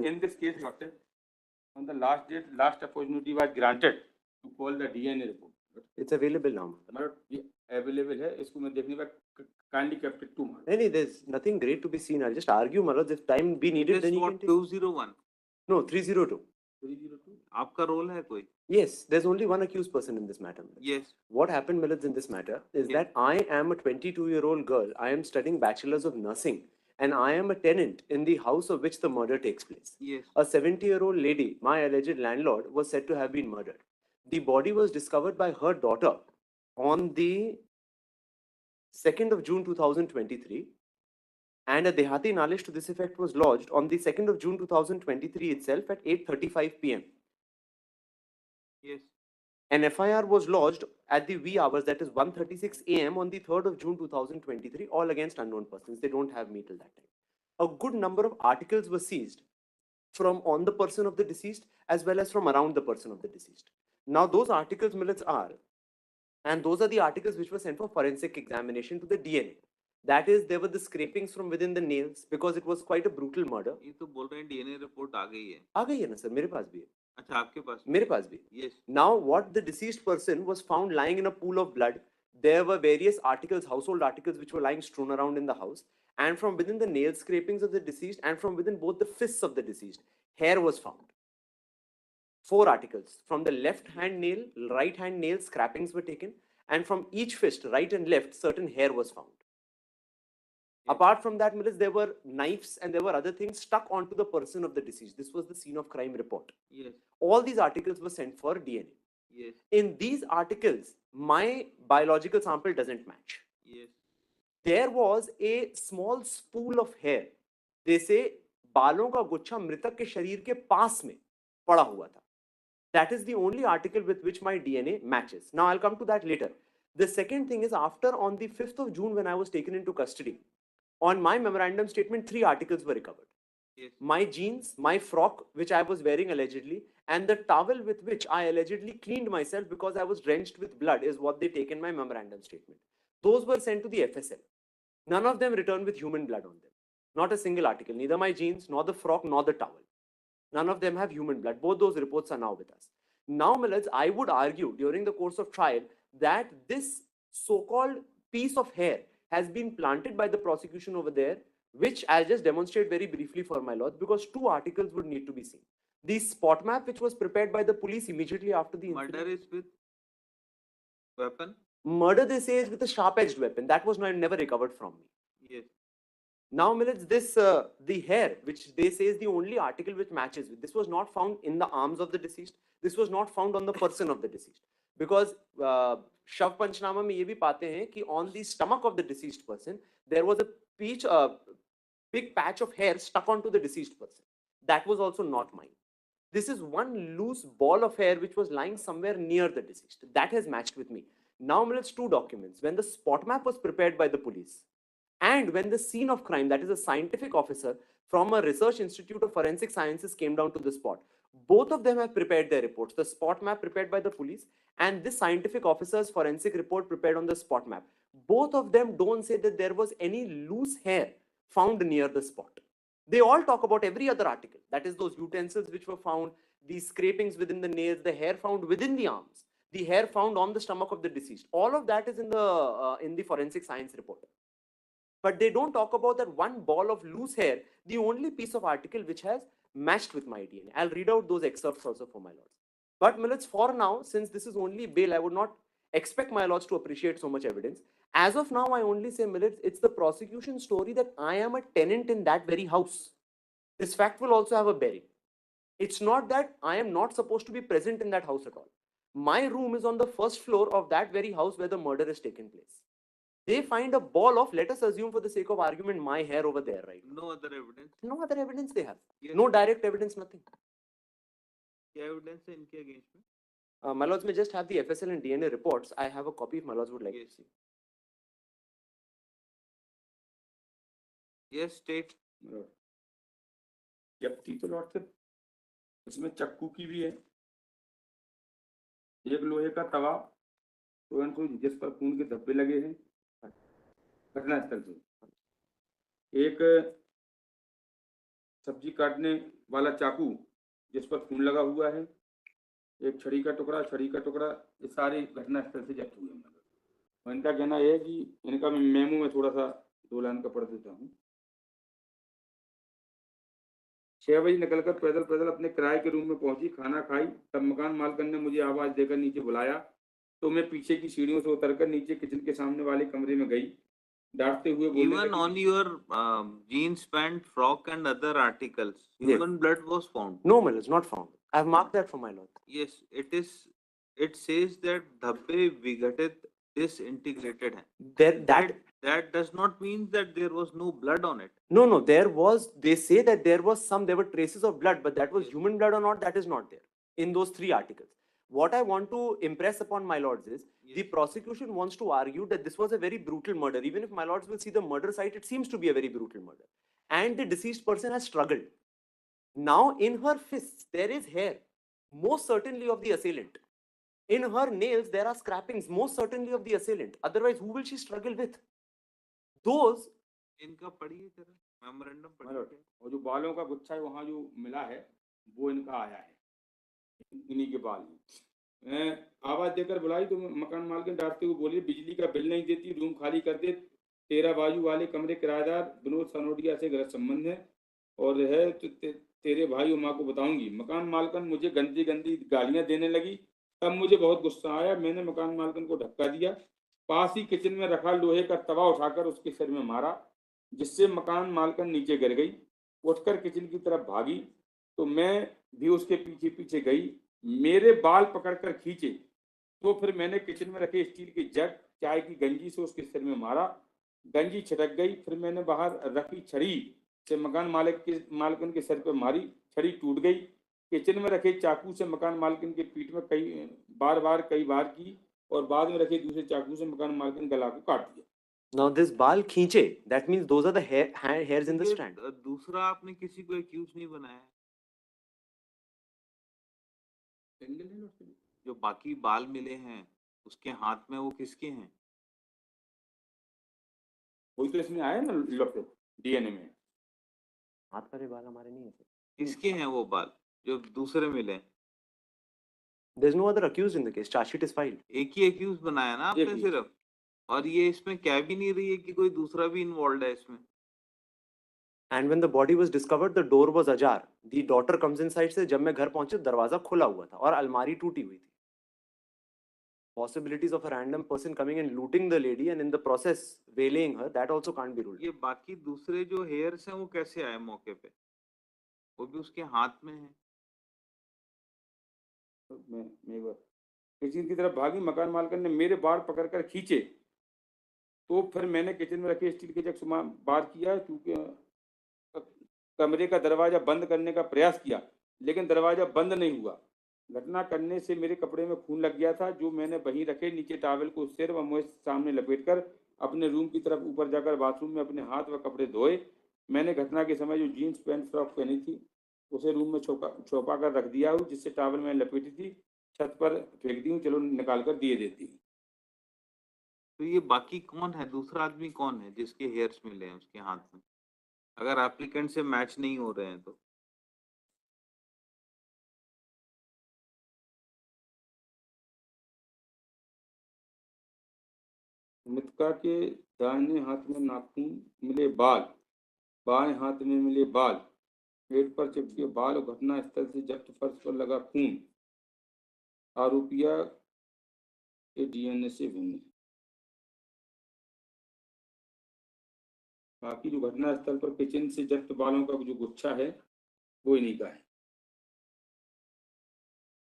In this case, doctor, on the last date, last opportunity was granted to call the DNA report. It's available now. मतलब ये available है, इसको मैं देखने का kindly kept it to my. नहीं, there's nothing great to be seen. I'll just argue, Malad. If time be needed, then you can take. 201. No, 302. 302. आपका role है कोई? Yes, there's only one accused person in this matter. Yes. What happened, Milad, in this matter is that I am a 22-year-old girl. I am studying bachelor's of nursing, and I am a tenant in the house of which the murder takes place. Yes. A 70-year-old lady, my alleged landlord, was said to have been murdered. The body was discovered by her daughter on the 2nd of June 2023, and a Dehati Nalish to this effect was lodged on the 2nd of June 2023 itself at 8:35 p.m. Yes. An FIR was lodged at the wee hours, that is 1:36 a.m. on the 3rd of June 2023, all against unknown persons. They don't have me till that time. A good number of articles were seized from on the person of the deceased as well as from around the person of the deceased. Now, those articles, millets, are, and those are the articles which were sent for forensic examination to the DNA. That is, there were the scrapings from within the nails because it was quite a brutal murder. ये तो बोल रहे हैं DNA report आ गई है. आ गई है ना सर, मेरे पास भी है. अच्छा, आपके पास? मेरे पास भी. Yes. Now, what the deceased person was found lying in a pool of blood. There were various articles, household articles, which were lying strewn around in the house. And from within the nail scrapings of the deceased and from within both the fists of the deceased, hair was found. 4 articles. From the left hand nail, right hand nail, scrapings were taken. And from each fist, right and left, certain hair was found. Apart from that, there were knives and there were other things stuck onto the person of the deceased. This was the scene of crime report. Yes. All these articles were sent for DNA. Yes. In these articles, my biological sample doesn't match. Yes. There was a small spool of hair. They say बालों का गुच्छा मृतक के शरीर के पास में पड़ा हुआ था. That is the only article with which my DNA matches. Now I'll come to that later. The second thing is, after on the 5th of June when I was taken into custody, on my memorandum statement, 3 articles were recovered. Yes. My jeans, my frock, which I was wearing allegedly, and the towel with which I allegedly cleaned myself because I was drenched with blood is what they take in my memorandum statement. Those were sent to the FSL. None of them returned with human blood on them. Not a single article. Neither my jeans, nor the frock, nor the towel. None of them have human blood. Both those reports are now with us. Now, Millets, I would argue during the course of trial that this so-called piece of hair has been planted by the prosecution over there, which I'll just demonstrate very briefly for my lords, because 2 articles would need to be seen. The spot map, which was prepared by the police immediately after the incident. Murder is with weapon? Murder, they say, is with a sharp-edged weapon. That was never recovered from me. Yes. Now, Millets, this, the hair, which they say is the only article which matches with, this was not found in the arms of the deceased. This was not found on the person of the deceased. Because Shav Panchnama mein ye bhi paate hain ki on the stomach of the deceased person, there was a big patch of hair stuck onto the deceased person. That was also not mine. This is one loose ball of hair which was lying somewhere near the deceased. That has matched with me. Now, Millets, 2 documents. When the spot map was prepared by the police, and when the scene of crime, that is a scientific officer from a research institute of forensic sciences came down to the spot, both of them have prepared their reports. The spot map prepared by the police and this scientific officer's forensic report prepared on the spot map. Both of them don't say that there was any loose hair found near the spot. They all talk about every other article. That is those utensils which were found, the scrapings within the nails, the hair found within the arms, the hair found on the stomach of the deceased. All of that is in the forensic science report. But they don't talk about that one ball of loose hair, the only piece of article which has matched with my DNA. I'll read out those excerpts also for my lords. But Millets, for now, since this is only bail, I would not expect my lords to appreciate so much evidence. As of now, I only say, Millets, it's the prosecution story that I am a tenant in that very house. This fact will also have a bearing. It's not that I am not supposed to be present in that house at all. My room is on the 1st floor of that very house where the murder has taken place. They find a ball of, let us assume for the sake of argument, my hair over there, right? No other evidence? No other evidence they have. Yes. No direct evidence, nothing. क्या evidence है इनके against में? My lords may just have the FSL and DNA reports. I have a copy if my lords would like to see. Yes, state. जब्ती तो Lord से इसमें चक्कू की भी है, एक लोहे का तवा, तो इनको जिस पर खून के धब्बे लगे हैं घटनास्थल से, एक सब्जी काटने वाला चाकू जिस पर खून लगा हुआ है, एक छड़ी का टुकड़ा, ये सारे घटना स्थल से जब्त हुए हैं। और इनका कहना यह है कि इनका मैं मेमो में थोड़ा सा 2 लाइन का पढ़ देता हूँ। 6 बजे निकलकर पैदल अपने किराए के रूम में पहुंची, खाना खाई, तब मकान मालकिन ने मुझे आवाज देकर नीचे बुलाया, तो मैं पीछे की सीढ़ियों से उतरकर नीचे किचन के सामने वाले कमरे में गई। डांटते हुए बोलने Even लगी on your jeans, pant, frock, and other articles, Yes. human blood was found. No, my lords, not found. I have marked that for my lord. Yes, it is. It says that धब्बे विघटित disintegrated हैं. That That does not mean that there was no blood on it. no, there was. They say that there was some. There were traces of blood, but that was Yes. human blood or not, that is not there in those 3 articles. What I want to impress upon my lords is the Yes. prosecution wants to argue that this was a very brutal murder. Even if my lords will see the murder site, it seems to be a very brutal murder, and the deceased person has struggled. Now, in her fists, there is hair, most certainly of the assailant. In her nails, there are scrapings, most certainly of the assailant. Otherwise, who will she struggle with? Those, इनका पढ़िए जरा memorandum My पढ़िए lord, क्या? और जो बालों का गुच्छा है वहां जो मिला है वो इनका आया है, इन्हीं के बाल हैं। मैं आवाज देकर बुलाई तो मकान मालकिन डांटते हुए बोली, बिजली का बिल नहीं देती, रूम खाली कर दे, तेरा बाजू वाले कमरे किराएदार विनोद सनोडिया से गलत संबंध है और है तो तेरे भाई और माँ को बताऊंगी। मकान मालकिन मुझे गंदी गंदी गालियां देने लगी, तब मुझे बहुत गुस्सा आया, मैंने मकान मालकिन को धक्का दिया, पास ही किचन में रखा लोहे का तवा उठाकर उसके सिर में मारा, जिससे मकान मालकिन नीचे गिर गई। उठकर किचन की तरफ भागी तो मैं भी उसके पीछे पीछे गई, मेरे बाल पकड़कर खींचे, तो फिर मैंने किचन में रखे स्टील के जग चाय की गंजी से उसके सिर में मारा, गंजी छिटक गई, फिर मैंने बाहर रखी छड़ी से मकान मालकिन के सिर पर मारी, छड़ी टूट गई। किचन में रखे चाकू से मकान मालकिन के पीठ में कई बार की और बाद में रखे दूसरे चाकू से मकान मालकिन गला को काट दिया। now this bal खींचे, that means those are the hairs in the ये, strand. दूसरा आपने किसी को एक्यूज नहीं बनाया। जो बाकी बाल मिले हैं उसके हाथ में वो किसके हैं? वही तो इसमें आया ना डीएनए में। हाथ वाले बाल हमारे नहीं है sir. किसके हैं वो बाल जो दूसरे मिले? There's no other accused in the case. Charge sheet is filed. एक ही एक्यूज बनाया ना आपने एक ही। सिर्फ, और ये इसमें कह भी नहीं रही है कि कोई दूसरा भी इन्वॉल्व है इसमें। And when the body was discovered, the door was ajar. The daughter comes inside से जब मैं घर पहुंचे दरवाजा खुला हुआ था और अलमारी टूटी हुई थी. Possibilities of a random person coming and looting the lady and in the process waylaying her, that also can't be ruled. ये बाकी दूसरे जो हेयर्स हैं वो कैसे आए मौके पे? वो भी उसके हाथ में है। मैं एक बार किचन की तरफ भागी, मकान मालकिन ने मेरे बाल पकड़कर खींचे, तो फिर मैंने किचन में रखे स्टील के जग से बार किया, क्योंकि कमरे का दरवाजा बंद करने का प्रयास किया, लेकिन दरवाजा बंद नहीं हुआ। घटना करने से मेरे कपड़े में खून लग गया था, जो मैंने वहीं रखे नीचे टॉवेल को सिर व मुंह सामने लपेटकर अपने रूम की तरफ ऊपर जाकर बाथरूम में अपने हाथ व कपड़े धोए। मैंने घटना के समय जो जीन्स पैंट फ्रॉक पहनी थी उसे रूम में छुपा कर रख दिया हूँ, जिससे टॉवेल में लपेटी थी छत पर फेंक दी हूँ, चलो निकाल कर दिए देती हूँ। तो ये बाकी कौन है, दूसरा आदमी कौन है जिसके हेयर्स मिले हैं उसके हाथ में, अगर एप्लीकेंट से मैच नहीं हो रहे हैं तो? मृतका के दाहिने हाथ में नाखून मिले बाल, बाएं हाथ में मिले बाल, पेट पर चिपके बाल और घटना स्थल से जब्त फर्श पर लगा खून आरोपिया के डीएनए से भिन्न है। बाकी जो घटना स्थल पर किचन से जब्त बालों का जो गुच्छा है वो इन्हीं का है।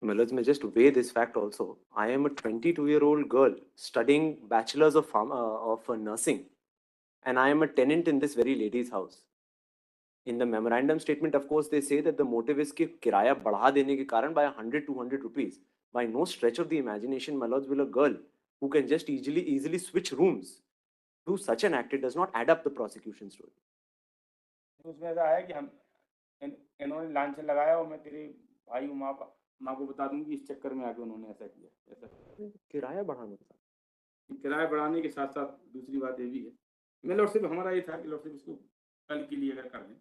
Let's just weigh this fact also. I am a 22-year-old girl studying bachelor's of nursing, and I am a tenant in this very lady's house. In the memorandum statement, of course, they say that the motive is कि किराया बढ़ा देने के कारण by 100-200 rupees. By no stretch of the imagination, my lords, will a girl who can just easily switch rooms do such an act? It does not add up the prosecution story. उसमें ऐसा है कि हम इन्होंने लांछन लगाया और मैं तेरे भाई और माँ को बता दूंगी, इस चक्कर में आके उन्होंने ऐसा किया। ऐसा किराया बढ़ाने के साथ, किराया बढ़ाने के साथ साथ दूसरी बात ये भी है, मैं लॉर्डशिप हमारा ये था कि लॉर्डशिप इसको कल के लिए अगर कर दें,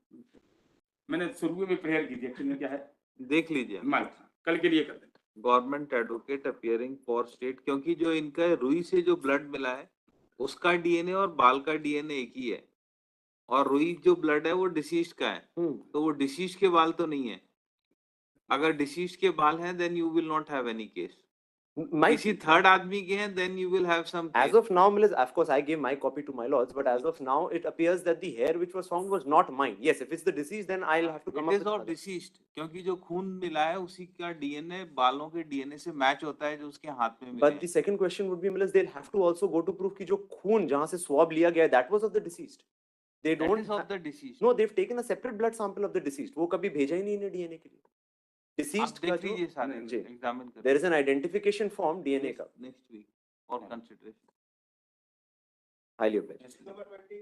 मैंने शुरू में प्रेयर की थी, एक्चुअली में क्या है, देख लीजिए माल था, कल के लिए कर देंगे। Government advocate appearing for state, क्योंकि जो इनका रुई से जो ब्लड मिला है उसका डीएनए और बाल का डीएनए एक ही है, और रुई जो ब्लड है वो डिसीज्ड का है, तो वो डिसीज्ड के बाल तो नहीं है। अगर डिसीज्ड के बाल हैं then you will not have any case. Might किसी be. थर्ड आदमी के हैं then you will have some As case. of now, Milas, of course, I gave my copy to my lords, but as of now, it appears that the hair which was found was not mine. Yes, if it's the deceased, then I'll have to come it up is with of other. Deceased, क्योंकि जो खून मिला है उसी का DNA बालों के DNA से मैच होता है जो उसके हाथ में मिले But the second question would be, Milas, they'll have to also go to prove कि जो खून जहाँ से swab लिया गया है, that was of the deceased. They that don't. Is of the deceased. No, they've taken a separate blood sample of the deceased. वो कभी भेजा ही नहीं इन्हें DNA के लिए. आप Deceased का देख जो लीजिए सारे जी, एग्जामिन कर there is an identification form DNA का. Next week for consideration. Highly of it. Number 20